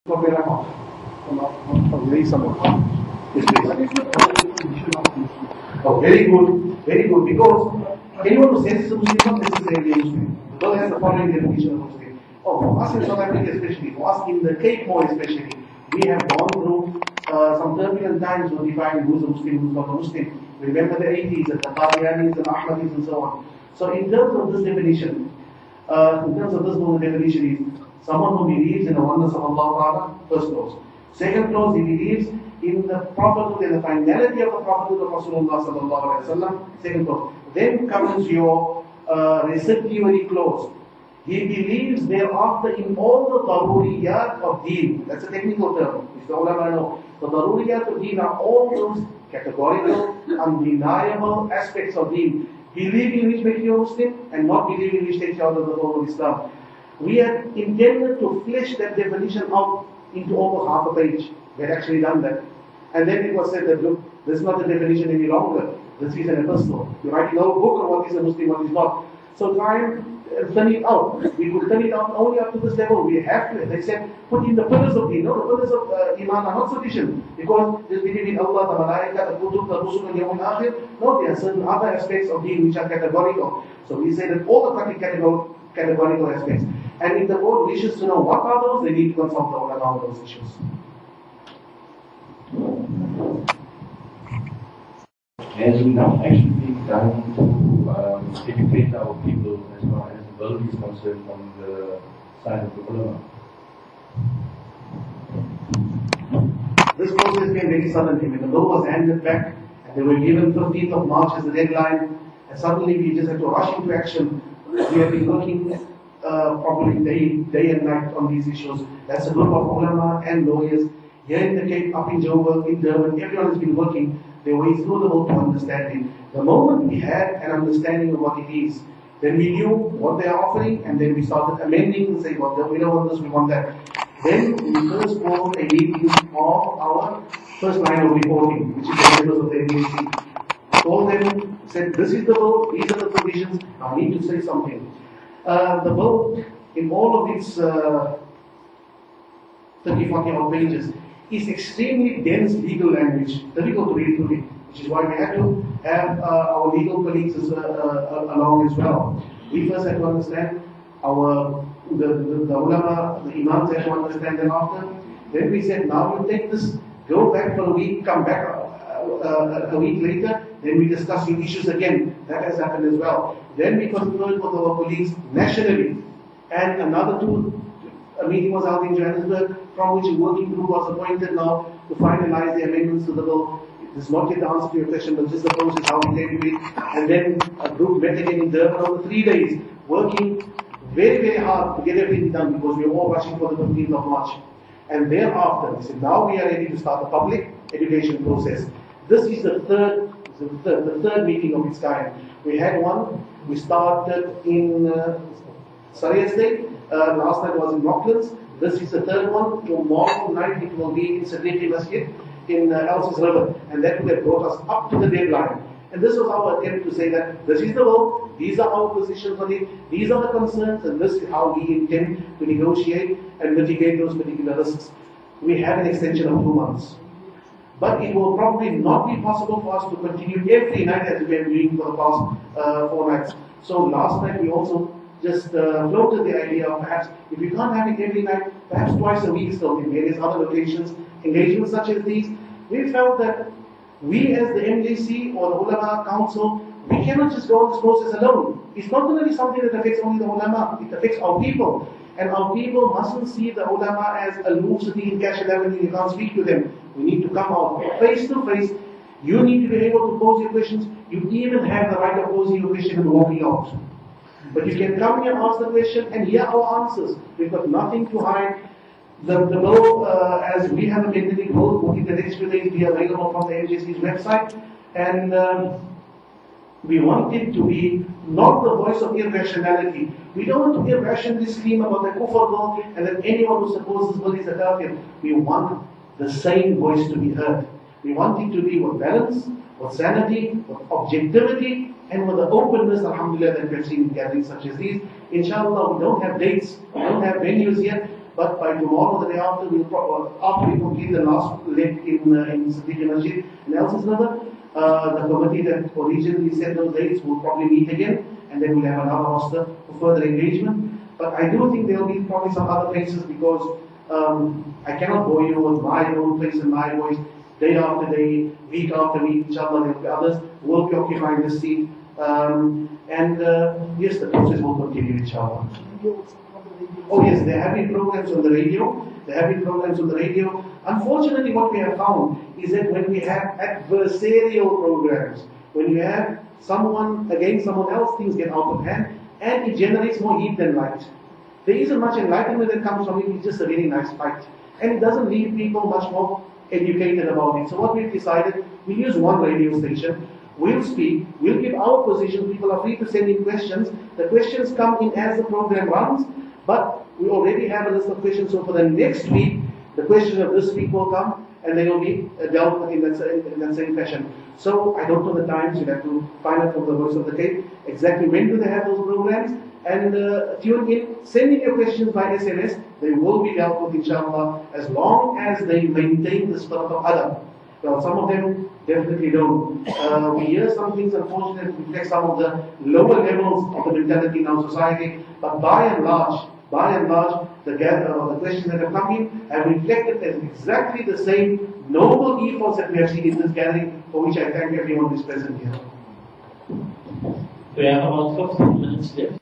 Very somewhat. Oh, very good, very good. Because anyone who says Muslim is not necessarily a Muslim. The girl has the following definition of Muslim. Oh, for us in South Africa especially, for us in the Cape more especially, we have gone through some turbulent times to define who's a Muslim, who's not a Muslim. Remember the 80s and the Qadianis and Ahmadis and so on. So in terms of this definition, definition is someone who believes in the oneness of Allah Ta'ala, first clause. Second clause, he believes in the prophethood and the finality of the prophethood of Rasulullah Sallallahu Alaihi Wasallam, second clause. Then comes your reciprocity clause. He believes thereafter in all the daruriyat of deen. That's a technical term, which the ulama know. The daruriyat of deen are all those categorical, undeniable aspects of deen. Believing which makes you a Muslim and not believing which takes you out of the fold of Islam. We had intended to flesh that definition out into almost half a page. We had actually done that. And then it was said that, look, this is not the definition any longer. This is an epistle. You're writing a whole book on what is a Muslim, what is not. So try and turn it out. We could turn it out only up to this level. We have to, they said, put in the pillars of deen. No, the pillars of Iman are not sufficient. Because just believe in Allah, the Malaika, the Kutub, the Rusul, and Yawm al-Akhir. No, there are certain other aspects of deen which are categorical. So we say that all the categorical aspects. And if the world wishes to know what are those, they need to consult the ulama on those issues. Has enough action being done to educate our people as far as the world is concerned from the side of the ulama? This process came very suddenly. When the bill was handed back, and they were given 15th of March as the deadline, and suddenly we just had to rush into action. We have been working probably day and night on these issues. That's a group of ulama and lawyers here in the Cape, up in Joburg, in Durban. Everyone has been working their way through the book to understanding. The moment we had an understanding of what it is, then we knew what they are offering, and then we started amending and saying, well, we don't want this, we want that. Then we first called a meeting of our first line of reporting, which is the members of the NDC. Told them, said, this is the bill, these are the provisions, I need to say something. The bill, in all of its 30-40 odd pages, is extremely dense legal language, difficult to read through it, which is why we had to have our legal colleagues along as well. We first had to understand the ulama, the imams had to understand them after. Then we said, now you take this, go back for a week, come back a week later, then we discuss your issues again. That has happened as well. Then we conferred with our colleagues nationally, and a meeting was held in Johannesburg, from which a working group was appointed now to finalize the amendments to the bill. This is not yet the answer to your question, but just the process, how we came to it. And then a group met again in Durban over 3 days, working very, very hard to get everything done, because we were all rushing for the 15th of March. And thereafter, we said, now we are ready to start the public education process. This is the third meeting of its kind. We had one, we started in Surrey Estate, last night was in Rocklands. This is the third one. Tomorrow night it will be in Siddiqui Masjid in Elsa's River, and that would have brought us up to the deadline. And this was our attempt to say that this is the law, these are our positions on it, these are the concerns, and this is how we intend to negotiate and mitigate those particular risks. We have an extension of 2 months. But it will probably not be possible for us to continue every night as we have been doing for the past 4 nights. So last night we also just floated the idea of perhaps, if we can't have it every night, perhaps twice a week still in various other locations, engagements such as these. We felt that we as the MJC or the Ulama Council, we cannot just go on this process alone. It's not going to be something that affects only the Ulama, it affects our people. And our people mustn't see the Ulama as aloof sitting in Cashel Avenue, you can't speak to them. We need to come out face to face. You need to be able to pose your questions. You even have the right of posing your question and walking out. But you can come here, ask the question, and hear our answers. We've got nothing to hide. The bill, as we have amended it, will within the next few days be available from the MJC's website. And we want it to be not the voice of irrationality. We don't want to irrationally scream about the kufr bill and that anyone who supports this bill is a kafir. We want the same voice to be heard. We want it to be with balance, with sanity, with objectivity, and with the openness, alhamdulillah, that we've seen in gatherings such as these. Inshallah, we don't have dates, we don't have venues yet, but by tomorrow, the day after, after we complete the last leg in Siddiqui Masjid in Elsis River, the committee that originally set those dates will probably meet again, and then we'll have another roster for further engagement. But I do think there will be probably some other places because I cannot bore you with my own place and my voice. Day after day, week after week, inshallah, there will be others who will be occupying this seat. Yes, the process will continue, inshallah. Oh yes, there have been programs on the radio. Unfortunately, what we have found is that when we have adversarial programs, when you have someone against someone else, things get out of hand, and it generates more heat than light. There isn't much enlightenment that comes from it, it's just a very nice fight. And it doesn't leave people much more educated about it. So what we've decided, we use one radio station, we'll speak, we'll give our position, people are free to send in questions. The questions come in as the program runs, but we already have a list of questions, so for the next week, the questions of this week will come, and they will be dealt with in that same fashion. So I don't know the times, you'll have to find out from the Voice of the Cape exactly when do they have those programs, and tune in, send in your questions by SMS, they will be dealt with inshallah, as long as they maintain the spirit of adab. Well, some of them definitely don't. We hear some things, unfortunately, reflect some of the lower levels of the mentality in our society, but by and large, the questions that have come in have reflected as exactly the same noble ethos that we have seen in this gathering, for which I thank everyone who is present here. We have about 15 minutes left.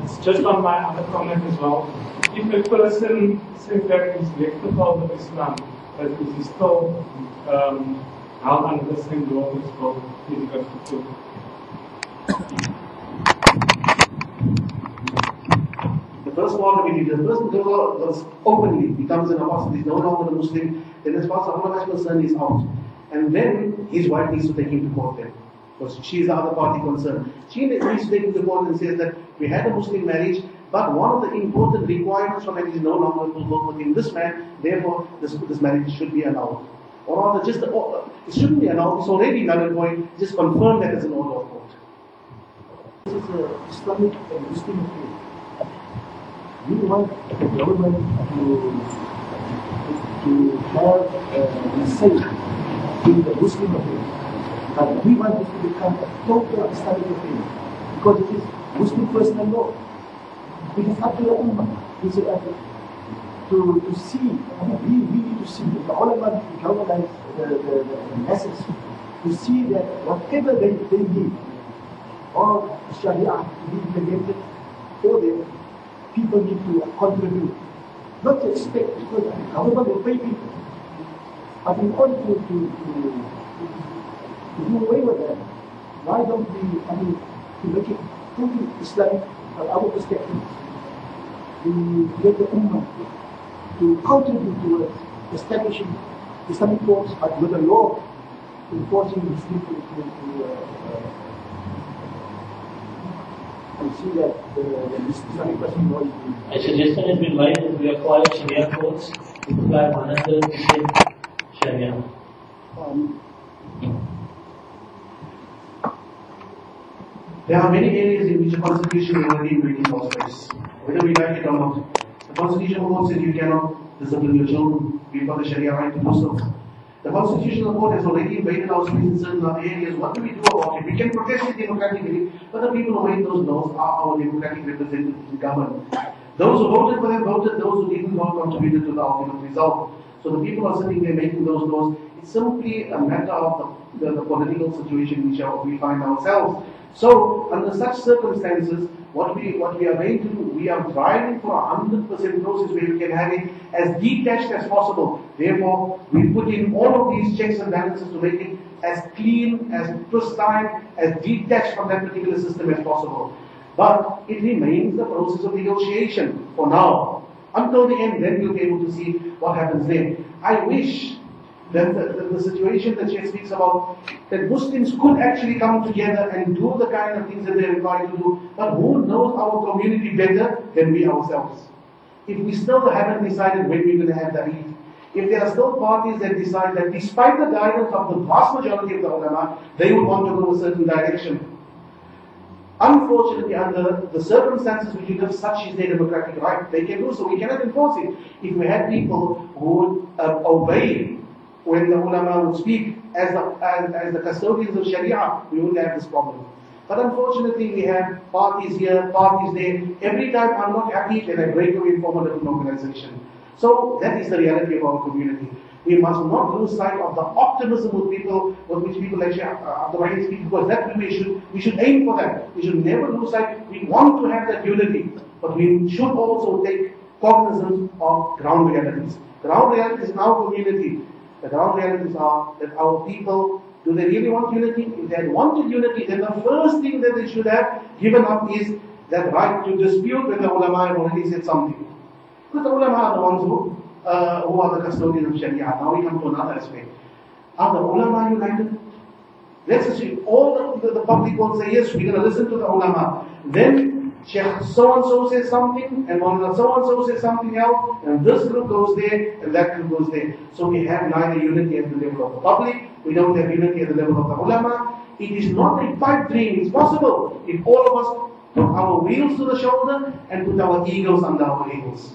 It's just on my other comment as well. If a person says that he's left the fold of Islam, but is he still held under the same law as well, he goes to court. The first part of it, if the person goes openly, becomes an apostate, is no longer a Muslim, then as far as Allah is concerned, is out. And then his wife needs to take him to court then. Because she is the other party concerned. She needs to take him to court and says that we had a Muslim marriage, but one of the important requirements for marriage is no longer fulfilled within this man, therefore this marriage should be allowed. Or rather, it shouldn't be allowed, it's already null and void, just confirm that as an order of court. This is an Islamic and Muslim faith. We want the government to have a say in the Muslim faith. But we want it to become a total Islamic faith because it is Muslim personal law. It is up to the Ummah. It's to see, we need to see, the ulama galvanize the masses to see that whatever they need, or Sharia to be implemented for them, people need to contribute. Not to expect, because the government will pay people. But in order to do away with that, why don't we, to make it totally Islamic from our perspective, we get the Ummah to contribute towards establishing Islamic laws, but with a law enforcing these people to see that the Islamic person law is being. A suggestion has been made that we acquire Sharia courts to apply 100% Sharia. There are many areas in which the Constitution is already in our space, whether we like it or not. The Constitutional Court says you cannot discipline your children. We've got the Sharia right to do so. The Constitutional Court has already invaded our space in certain other areas. What do we do about it? We can protest it democratically, but the people who make those laws are our democratic representatives in government. Those who voted for them voted, those who didn't vote contributed to the ultimate result. So the people are sitting there making those laws. It's simply a matter of the political situation in which we find ourselves. So, under such circumstances, what we are going to do, we are driving for a 100% process where we can have it as detached as possible. Therefore, we put in all of these checks and balances to make it as clean, as pristine, as detached from that particular system as possible. But it remains the process of negotiation for now. Until the end, then we'll be able to see what happens there. I wish that the situation that she speaks about, that Muslims could actually come together and do the kind of things that they're required to do, but who knows our community better than we ourselves? If we still haven't decided when we're going to have the Eid, if there are still parties that decide that despite the guidance of the vast majority of the ulama, they would want to go a certain direction, unfortunately, under the circumstances which we live, such is their democratic right. They can do so. We cannot enforce it. If we had people who would obey when the ulama would speak as the custodians of Sharia, we wouldn't have this problem. But unfortunately, we have parties here, parties there. Every time I'm not happy, then I break away and form a different organization. So that is the reality of our community. We must not lose sight of the optimism with which people like Sheikh Abdul Rahim speak, because that we should aim for that. We should never lose sight. We want to have that unity, but we should also take cognizance of ground realities. Ground realities in our community. The ground realities are that our people, do they really want unity? If they wanted unity, then the first thing that they should have given up is that right to dispute when the ulama have already said something. Because the ulama are the ones who are the custodians of Sharia. Now we come to another aspect. Are the ulama united? Let's assume all the public will say, yes, we're going to listen to the ulama. Then Sheikh so-and-so says something, and so-and-so says something else, and this group goes there, and that group goes there. So we have neither unity at the level of the public, we don't have unity at the level of the ulama. It is not a pipe dream, it's possible if all of us put our wheels to the shoulder and put our egos under our egos.